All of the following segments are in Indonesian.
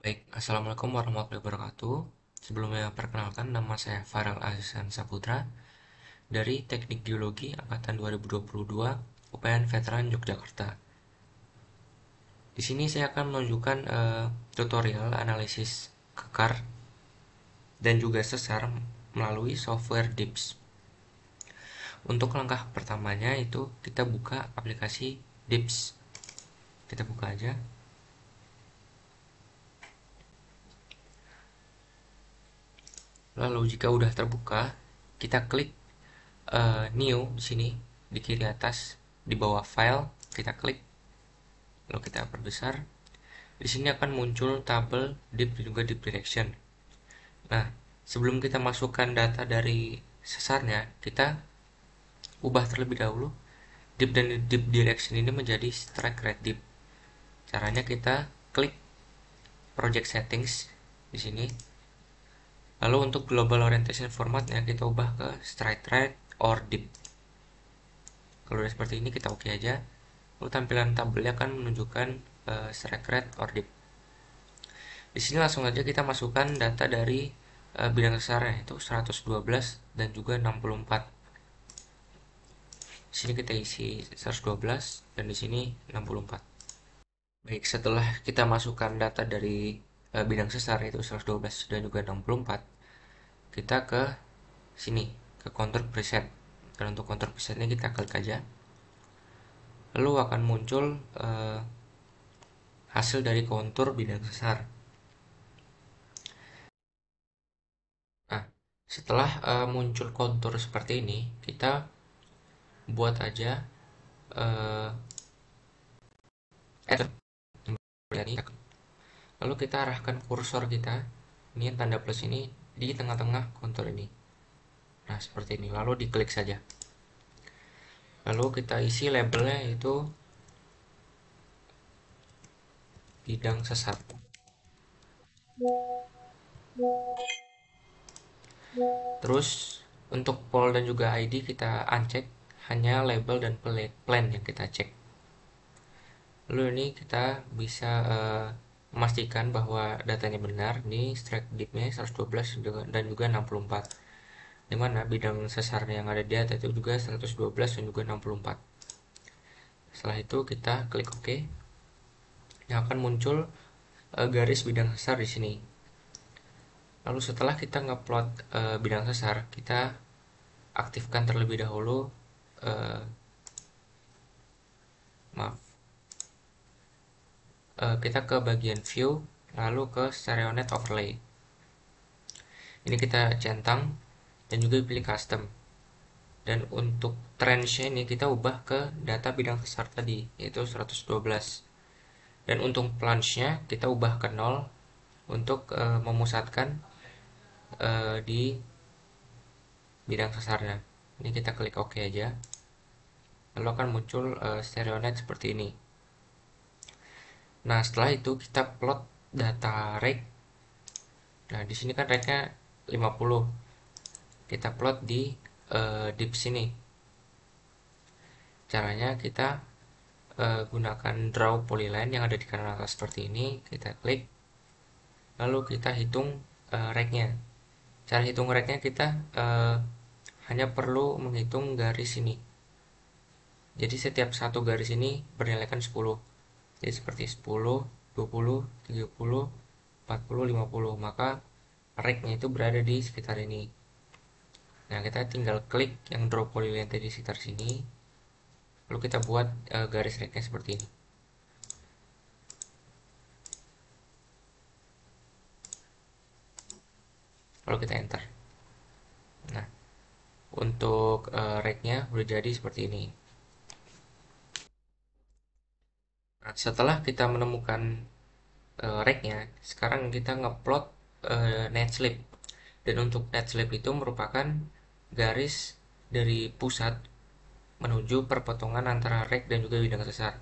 Baik, Assalamualaikum warahmatullahi wabarakatuh. Sebelumnya perkenalkan, nama saya Farel Azizan Saputra dari Teknik Geologi Angkatan 2022 UPN Veteran Yogyakarta. Di sini saya akan menunjukkan tutorial analisis kekar dan juga sesar melalui software DIPS. Untuk langkah pertamanya itu kita buka aplikasi DIPS. Kita buka aja. Lalu jika udah terbuka, kita klik new di sini di kiri atas di bawah file kita klik, lalu kita perbesar. Di sini akan muncul tabel deep dan juga deep direction. Nah, sebelum kita masukkan data dari sesarnya, kita ubah terlebih dahulu deep dan deep direction ini menjadi strike rate deep. Caranya kita klik project settings di sini. Lalu untuk global orientation formatnya kita ubah ke strike rate or deep. Kalau udah seperti ini kita oke aja. Lalu tampilan tabelnya akan menunjukkan strike rate or dip. Di sini langsung aja kita masukkan data dari bidang sesarnya itu 112 dan juga 64. Di sini kita isi 112 dan di sini 64. Baik, setelah kita masukkan data dari bidang sesar yaitu 112 dan juga 64, kita ke sini ke contour preset. Dan untuk contour presetnya kita klik aja. Lalu akan muncul hasil dari kontur bidang sesar. Nah, setelah muncul kontur seperti ini, kita buat aja uh, ini. Lalu kita arahkan kursor kita, ini tanda plus ini di tengah-tengah kontur ini. Nah, seperti ini. Lalu diklik saja. Lalu kita isi labelnya itu bidang sesar. Terus untuk pol dan juga ID kita uncheck, hanya label dan plan yang kita cek. Lalu ini kita bisa memastikan bahwa datanya benar. Ini strike dipnya 112 dan juga 64. Dimana bidang sesarnya yang ada di data itu juga 112 dan juga 64. Setelah itu kita klik OK. Yang akan muncul garis bidang sesar di sini. Lalu setelah kita ngupload bidang sesar, kita aktifkan terlebih dahulu maaf kita ke bagian view, lalu ke StereoNet overlay. Ini kita centang dan juga pilih custom. Dan untuk trenchnya ini kita ubah ke data bidang sesar tadi, yaitu 112. Dan untuk plunge-nya kita ubah ke 0 untuk memusatkan di bidang sesarnya. Ini kita klik OK aja. Lalu akan muncul StereoNet seperti ini. Nah, setelah itu kita plot data rake. Nah, di sini kan rake-nya 50. Kita plot di deep sini. Caranya kita gunakan draw polyline yang ada di kanan atas seperti ini. Kita klik. Lalu kita hitung rake-nya. Cara hitung rake-nya kita hanya perlu menghitung garis ini. Jadi setiap satu garis ini bernilaikan 10. Jadi seperti 10, 20, 30, 40, 50. Maka rake-nya itu berada di sekitar ini. Nah, kita tinggal klik yang draw polyline di sekitar sini. Lalu kita buat garis rake-nya seperti ini. Lalu kita enter. Nah, untuk rake-nya udah jadi seperti ini. Nah, setelah kita menemukan rake-nya, sekarang kita ngeplot net slip. Dan untuk net slip itu merupakan garis dari pusat menuju perpotongan antara rake dan juga bidang sesar.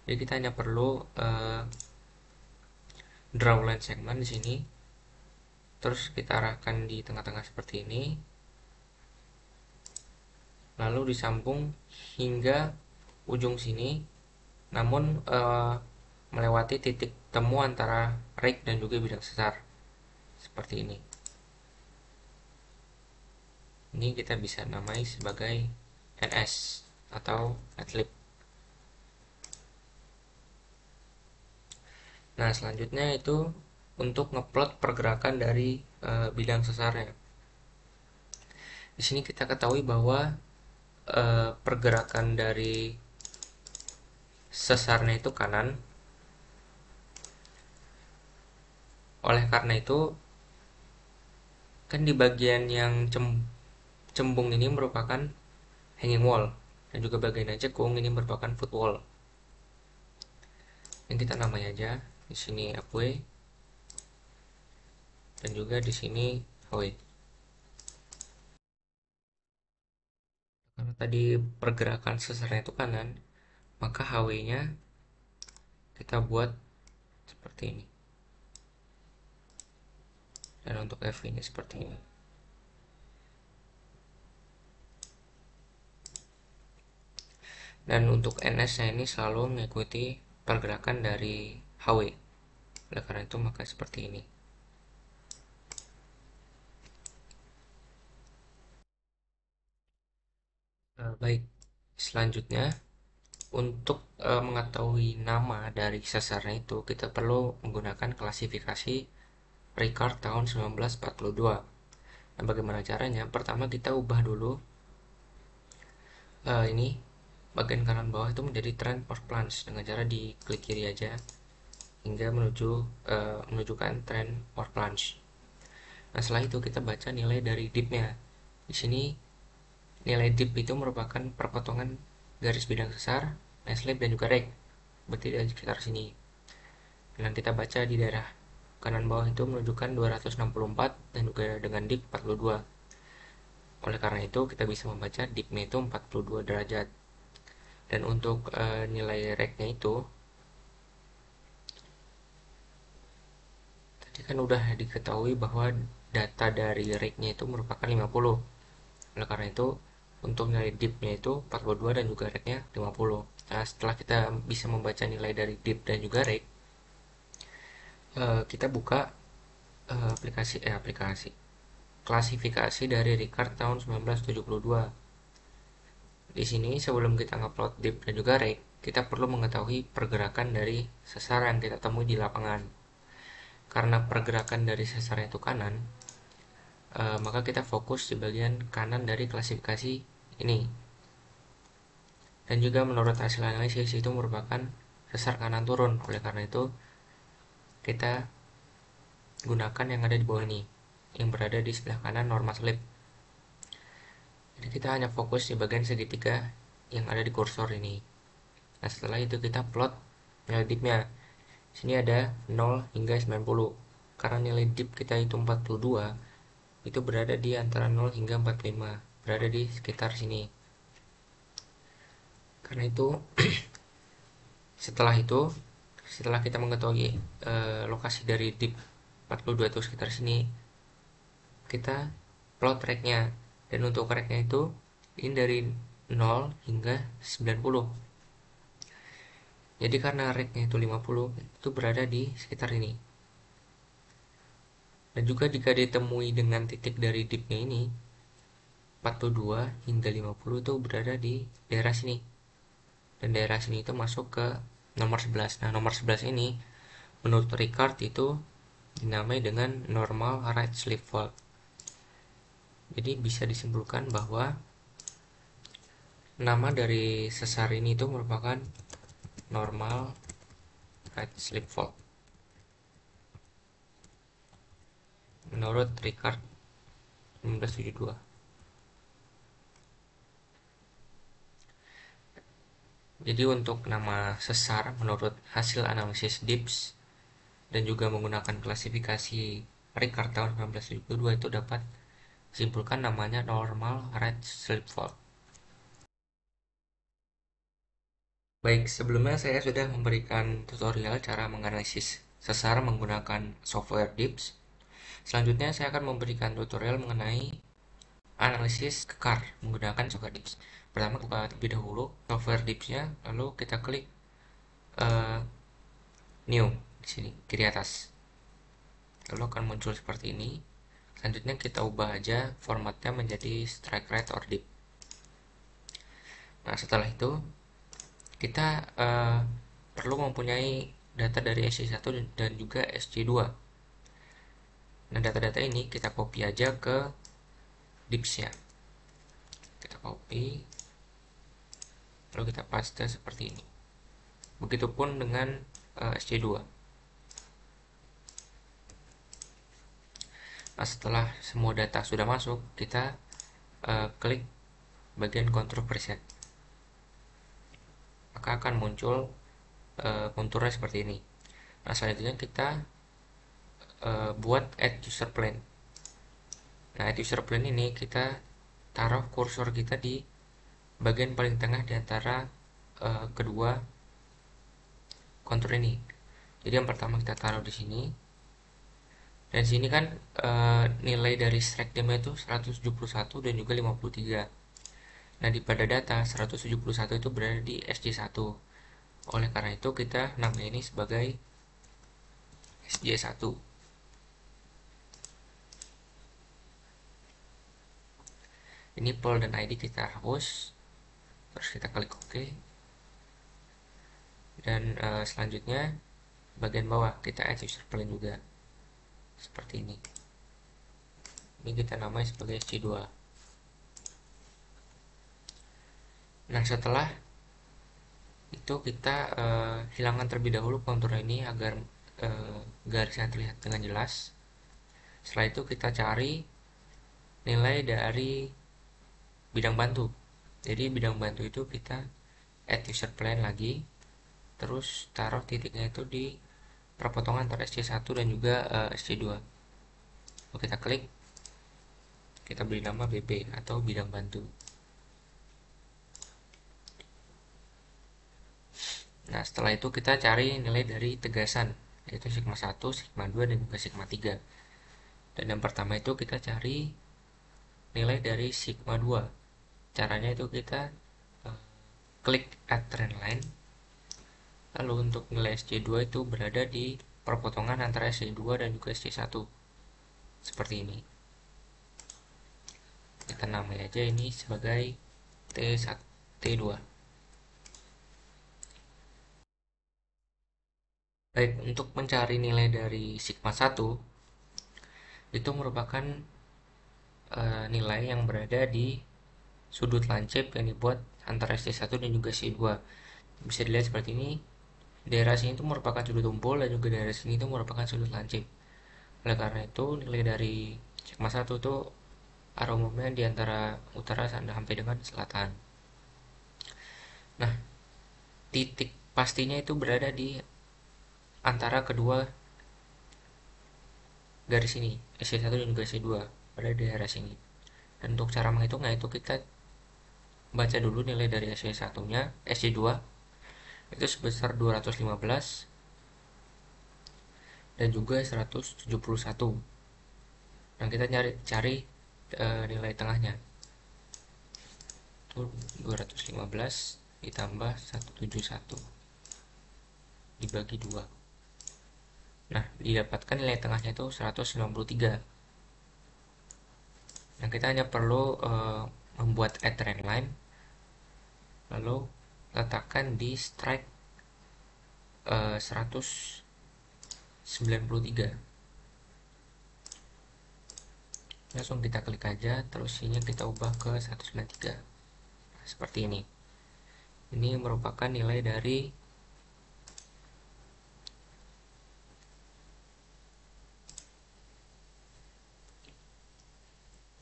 Jadi kita hanya perlu draw line segment di sini, terus kita arahkan di tengah-tengah seperti ini, lalu disambung hingga ujung sini, namun melewati titik temu antara rake dan juga bidang sesar seperti ini. Ini kita bisa namai sebagai NS atau netlib. Nah, selanjutnya itu untuk ngeplot pergerakan dari bidang sesarnya. Di sini kita ketahui bahwa pergerakan dari sesarnya itu kanan. Oleh karena itu, kan di bagian yang cembung ini merupakan hanging wall, dan juga bagian yang cekung ini merupakan foot wall. Yang kita namai aja di sini FW dan juga di sini HW. Karena tadi pergerakan sesarnya itu kanan, maka HW-nya kita buat seperti ini. Dan untuk FV-nya seperti ini. Dan untuk NS-nya ini selalu mengikuti pergerakan dari HW. Oleh karena itu maka seperti ini. Baik, selanjutnya untuk mengetahui nama dari sesarnya itu kita perlu menggunakan klasifikasi Ricard tahun 1942. Nah, bagaimana caranya? Pertama kita ubah dulu ini bagian kanan bawah itu menjadi trend or plunge dengan cara diklik kiri aja hingga menunjukkan trend or plunge. Nah, setelah itu kita baca nilai dari dipnya. Di sini nilai dip itu merupakan perpotongan garis bidang sesar, neslip dan juga rake. Berarti dari sekitar sini. Dan kita baca di daerah kanan bawah itu menunjukkan 264 dan juga dengan dip 42. Oleh karena itu kita bisa membaca dipnya itu 42 derajat. Dan untuk nilai rake-nya itu tadi kan udah diketahui bahwa data dari rake-nya itu merupakan 50. Oleh karena itu untuk nilai dip-nya itu 42 dan juga rake-nya 50. Nah, setelah kita bisa membaca nilai dari dip dan juga rake, kita buka aplikasi klasifikasi dari Ricard tahun 1972. Di sini sebelum kita ngupload dip dan juga rake, kita perlu mengetahui pergerakan dari sesar yang kita temui di lapangan. Karena pergerakan dari sesar itu kanan, maka kita fokus di bagian kanan dari klasifikasi ini. Dan juga menurut hasil analisis itu merupakan sesar kanan turun. Oleh karena itu kita gunakan yang ada di bawah ini, yang berada di sebelah kanan normal slip. Jadi kita hanya fokus di bagian segitiga yang ada di kursor ini. Nah, setelah itu kita plot nilai dipnya. Sini ada 0 hingga 90. Karena nilai dip kita itu 42, itu berada di antara 0 hingga 45, berada di sekitar sini. Karena itu setelah kita mengetahui lokasi dari dip 42 itu sekitar sini, kita plot tracknya. Dan untuk tracknya itu ini dari 0 hingga 90. Jadi karena rate-nya itu 50, itu berada di sekitar ini. Dan juga jika ditemui dengan titik dari dipnya ini 42 hingga 50 itu berada di daerah sini. Dan daerah sini itu masuk ke nomor 11. Nah, nomor 11 ini menurut Ricard itu dinamai dengan normal right slip fault. Jadi bisa disimpulkan bahwa nama dari sesar ini itu merupakan normal right slip fault menurut Ricard 1972. Jadi untuk nama sesar menurut hasil analisis DIPS dan juga menggunakan klasifikasi Ricard tahun 1972 itu dapat simpulkan namanya normal right slip fault. Baik, sebelumnya saya sudah memberikan tutorial cara menganalisis sesar menggunakan software DIPS. Selanjutnya saya akan memberikan tutorial mengenai analisis kekar menggunakan software DIPS. Pertama, buka terlebih dahulu software DIPS-nya, lalu kita klik new. di sini kiri atas. Lalu akan muncul seperti ini. Selanjutnya kita ubah aja formatnya menjadi strike rate or dip. Nah, setelah itu kita perlu mempunyai data dari SC1 dan juga SC2. Nah, data-data ini kita copy aja ke dips-nya. Kita copy, lalu kita paste seperti ini. Begitupun dengan SC2. Nah, setelah semua data sudah masuk, kita klik bagian control preset. Maka akan muncul konturnya seperti ini. Nah, selanjutnya kita buat add user plane. Nah, add user plane ini kita taruh kursor kita di bagian paling tengah di antara kedua kontur ini. Jadi yang pertama kita taruh di sini. Dan sini kan nilai dari strike damage itu 171 dan juga 53. Nah, di pada data 171 itu berada di SJ1. Oleh karena itu kita nama ini sebagai SJ1. Ini poll dan ID kita hapus. Terus kita klik OK. Dan selanjutnya bagian bawah kita add user plane juga. Seperti ini. Ini kita namai sebagai SC2. Nah, setelah itu kita hilangkan terlebih dahulu kontur ini agar garisnya terlihat dengan jelas. Setelah itu kita cari nilai dari bidang bantu. Jadi bidang bantu itu kita add user plane lagi, terus taruh titiknya itu di perpotongan antara SC1 dan juga SC2. Lalu kita klik, kita beri nama BP atau bidang bantu. Nah, setelah itu kita cari nilai dari tegasan, yaitu sigma 1, sigma 2, dan juga sigma 3. Dan yang pertama itu kita cari nilai dari sigma 2. Caranya itu kita klik add trend line. Lalu untuk nilai SC2 itu berada di perpotongan antara SC2 dan juga SC1. Seperti ini. Kita namai aja ini sebagai T1, T2. Baik, untuk mencari nilai dari sigma 1 itu merupakan nilai yang berada di sudut lancip yang dibuat antara SC1 dan juga SC2. Bisa dilihat seperti ini. Daerah sini itu merupakan sudut tumpul dan juga daerah sini itu merupakan sudut lancip. Oleh karena itu, nilai dari sigma 1 itu arah umumnya di antara utara sampai dengan selatan. Nah, titik pastinya itu berada di antara kedua garis ini, SC1 dan juga SC2, pada daerah sini. Dan untuk cara menghitungnya itu kita baca dulu nilai dari SC1-nya, SC2 itu sebesar 215 dan juga 171. Nah, kita cari nilai tengahnya. Itu 215 ditambah 171 dibagi 2. Nah, didapatkan nilai tengahnya itu 193. Nah, kita hanya perlu membuat add trend line, lalu letakkan di strike 193. Langsung kita klik aja, terus ini kita ubah ke 193. Nah, seperti ini. Ini merupakan nilai dari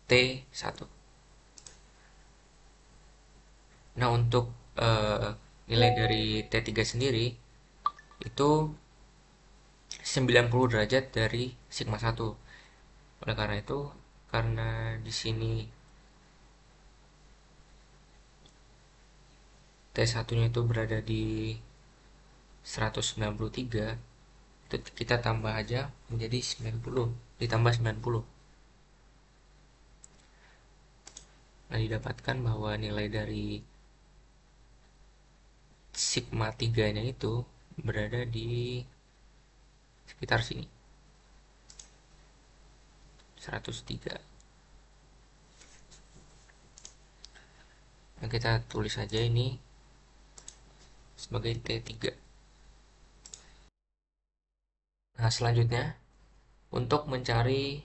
T1. Nah, untuk nilai dari T3 sendiri itu 90 derajat dari sigma 1. Oleh karena itu, karena di sini T1-nya itu berada di 193, itu kita tambah aja menjadi 90, ditambah 90. Nah, didapatkan bahwa nilai dari sigma 3-nya itu berada di sekitar sini, 103. Nah, kita tulis saja ini sebagai T3. Nah, selanjutnya untuk mencari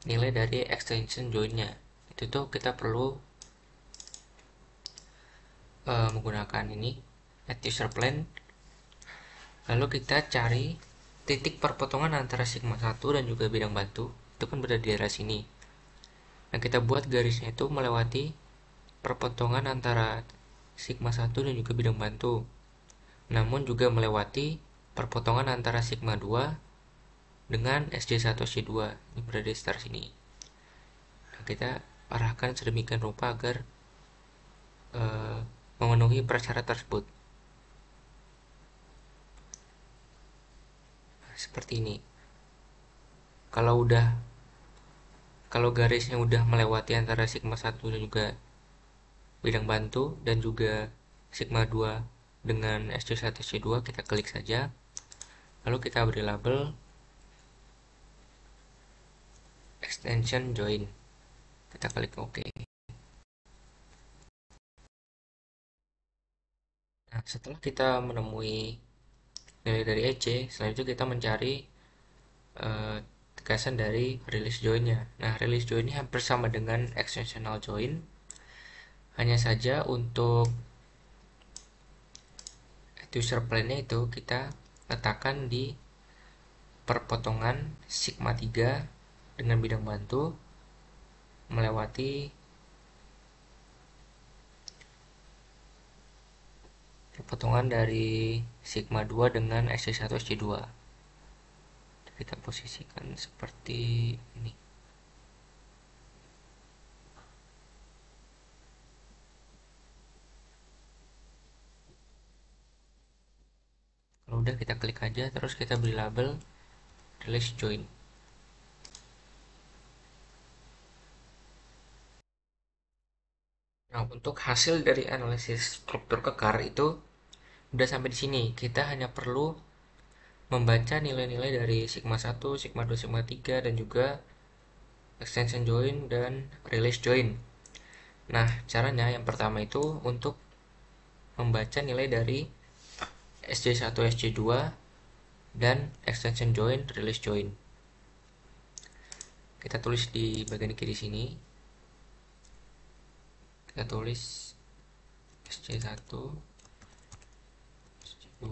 nilai dari extension join-nya, itu tuh kita perlu menggunakan ini add user plan. Lalu kita cari titik perpotongan antara sigma 1 dan juga bidang bantu. Itu kan berada di daerah sini. Nah, kita buat garisnya itu melewati perpotongan antara sigma 1 dan juga bidang bantu. Namun juga melewati perpotongan antara sigma 2 dengan SJ1 SJ2. Ini berada di sekitar sini. Nah, kita arahkan sedemikian rupa agar memenuhi prasyarat tersebut. Nah, seperti ini. Kalau udah kalau garisnya udah melewati antara sigma 1 dan juga bidang bantu dan juga sigma 2 dengan SC1 SC2, kita klik saja. Lalu kita beri label extension join. Kita klik OK. Nah, setelah kita menemui nilai dari EC, selanjutnya kita mencari tegasan dari release join-nya. Nah, release join ini hampir sama dengan extensional join. Hanya saja untuk user plan-nya itu kita letakkan di perpotongan sigma 3 dengan bidang bantu melewati perpotongan dari sigma 2 dengan SC1 SC2. Kita posisikan seperti ini. Kalau udah, kita klik aja, terus kita beri label release join. Nah, untuk hasil dari analisis struktur kekar itu udah sampai di sini. Kita hanya perlu membaca nilai-nilai dari sigma 1, sigma 2, sigma 3 dan juga extension join dan release join. Nah, caranya yang pertama itu untuk membaca nilai dari SJ1, SJ2 dan extension join, release join. Kita tulis di bagian kiri sini. Kita tulis SJ1, SJ2,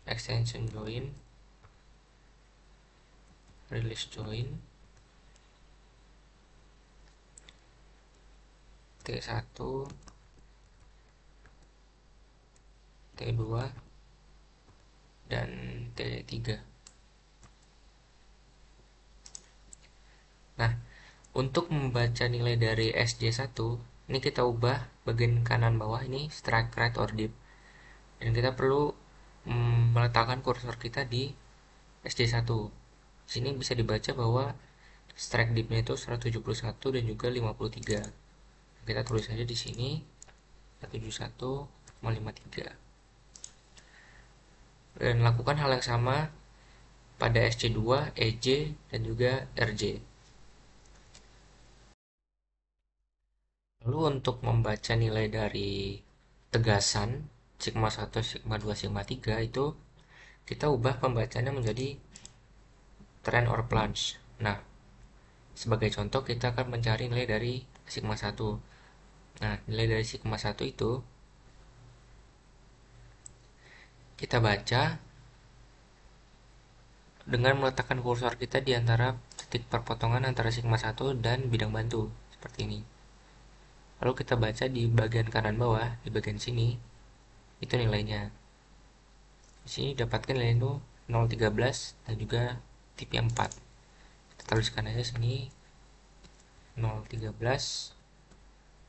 extension join, release join, T1, T2, dan T3. Nah, untuk membaca nilai dari SJ1, ini kita ubah bagian kanan bawah ini strike right or deep. Dan kita perlu meletakkan kursor kita di SJ1. Sini bisa dibaca bahwa strike deepnya itu 171 dan juga 53. Kita tulis saja di sini 171,53. Dan lakukan hal yang sama pada SC2, EJ, dan juga RJ. Lalu untuk membaca nilai dari tegasan sigma 1, sigma 2, sigma 3 itu kita ubah pembacanya menjadi trend or plunge. Nah, sebagai contoh kita akan mencari nilai dari sigma 1. Nah, nilai dari sigma 1 itu kita baca dengan meletakkan kursor kita di antara titik perpotongan antara sigma 1 dan bidang bantu seperti ini. Lalu kita baca di bagian kanan bawah, di bagian sini, itu nilainya. Di sini dapatkan nilai itu 0,13 dan juga tipe 4. Kita tuliskan aja sini 0,13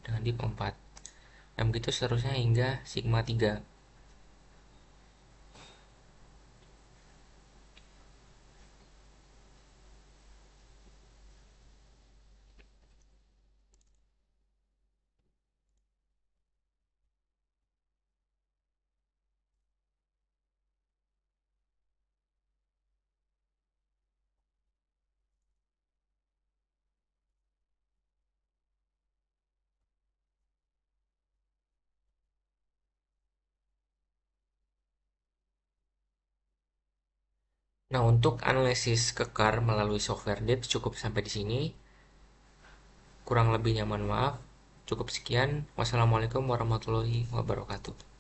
dengan dip 4. Dan begitu seterusnya hingga sigma 3. Nah, untuk analisis kekar melalui software Dev cukup sampai di sini. Kurang lebihnya mohon maaf. Cukup sekian. Wassalamualaikum warahmatullahi wabarakatuh.